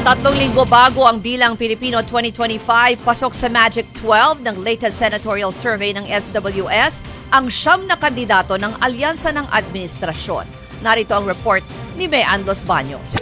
Tatlong linggo bago ang bilang Pilipino 2025, pasok sa Magic 12 ng latest senatorial survey ng SWS ang 9 na kandidato ng Alyansa ng Administrasyon. Narito ang report ni Mean Los Baños.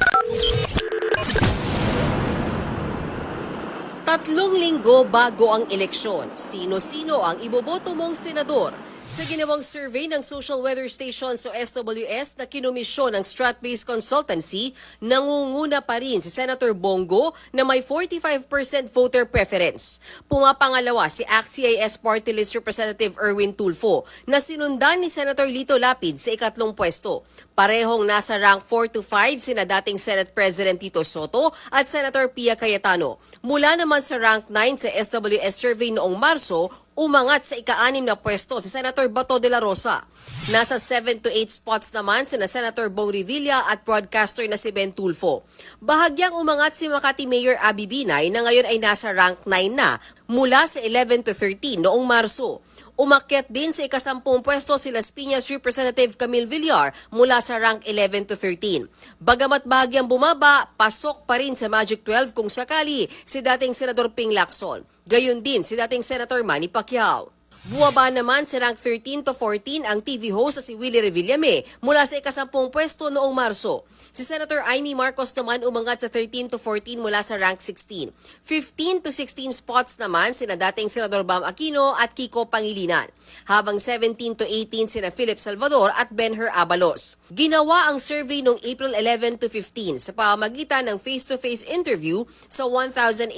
3 linggo bago ang eleksyon, sino-sino ang iboboto mong senador? Sa ginawang survey ng Social Weather Station sa SWS na kinumisyon ng Strat-Based Consultancy, nangunguna pa rin si Senator Bongo na may 45% voter preference. Pumapangalawa si ACT-CIS Party List Representative Erwin Tulfo na sinundan ni Senator Lito Lapid sa ikatlong pwesto. Parehong nasa rank 4 to 5 sina dating Senate President Tito Soto at Senator Pia Cayetano. Mula naman sa rank 9 sa SWS survey noong Marso, umangat sa ika-6 na pwesto si Senator Bato de la Rosa. Nasa 7 to 8 spots naman sina Senator Bong Revilla at broadcaster na si Ben Tulfo. Bahagyang umangat si Makati Mayor Abby Binay na ngayon ay nasa rank 9 na mula sa 11 to 13 noong Marso. Umakyat din sa ika-10 pwesto si Las Piñas Representative Camille Villar mula sa rank 11 to 13. Bagamat bahagyang bumaba, pasok pa rin sa Magic 12 kung sakali si dating Senador Ping Lacson. Gayon din si dating Senator Manny Pacquiao. Buwaba naman sa rank 13 to 14 ang TV host sa si Willie Revillame mula sa ika-10 pwesto noong Marso. Si Senator Amy Marcos naman umangat sa 13 to 14 mula sa rank 16. 15 to 16 spots naman sina dating Senador Bam Aquino at Kiko Pangilinan. Habang 17 to 18 sina Philip Salvador at Benher Abalos. Ginawa ang survey noong April 11 to 15 sa pamamagitan ng face-to-face interview sa 1,800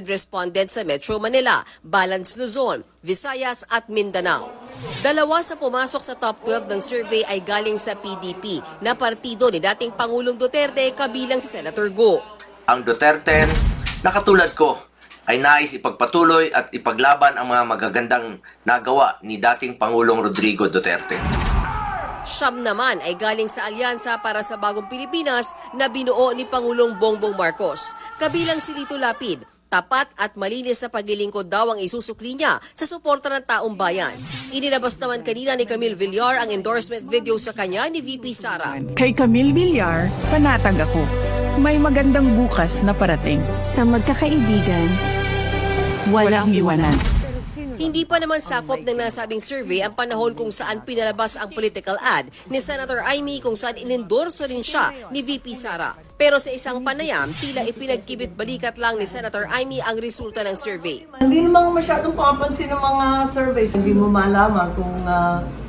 respondents sa Metro Manila, Balance Luzon, Visayas at Mindanao. Dalawa sa pumasok sa top 12 ng survey ay galing sa PDP na partido ni dating Pangulong Duterte kabilang si Senator Go. Ang Duterte na katulad ko ay nais ipagpatuloy at ipaglaban ang mga magagandang nagawa ni dating Pangulong Rodrigo Duterte. Siyam naman ay galing sa Alyansa para sa Bagong Pilipinas na binuo ni Pangulong Bongbong Marcos. Kabilang si Lito Lapid. Tapat at malinis na paglilingkod daw ang isusukli niya sa suporta ng taong bayan. Inilabas naman kanina ni Camille Villar ang endorsement video sa kanya ni VP Sara. Kay Camille Villar, panatag ako. May magandang bukas na parating. Sa magkakaibigan, walang iwanan. Hindi pa naman sakop ng nasabing survey ang panahon kung saan pinalabas ang political ad ni Senator Amy kung saan inendorso rin siya ni VP Sara. Pero sa isang panayam, tila ipinagkibit-balikat lang ni Senator Amy ang resulta ng survey. Hindi naman masyadong papansin ng mga surveys. Hindi mo malaman kung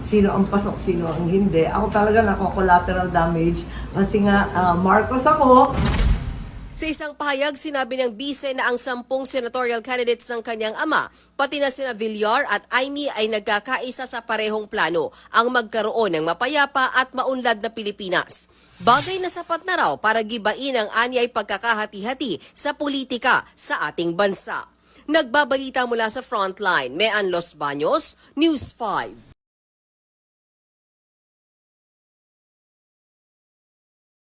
sino ang pasok, sino ang hindi. Ako talaga collateral damage kasi nga Marcos ako. Sa isang pahayag, sinabi ng bise na ang 10 senatorial candidates ng kanyang ama, pati na sina Villar at Amy ay nagkakaisa sa parehong plano, ang magkaroon ng mapayapa at maunlad na Pilipinas. Bagay na sapat na raw para gibain ang anyay pagkakahati-hati sa politika sa ating bansa. Nagbabalita mula sa Frontline, Mean Los Baños, News 5.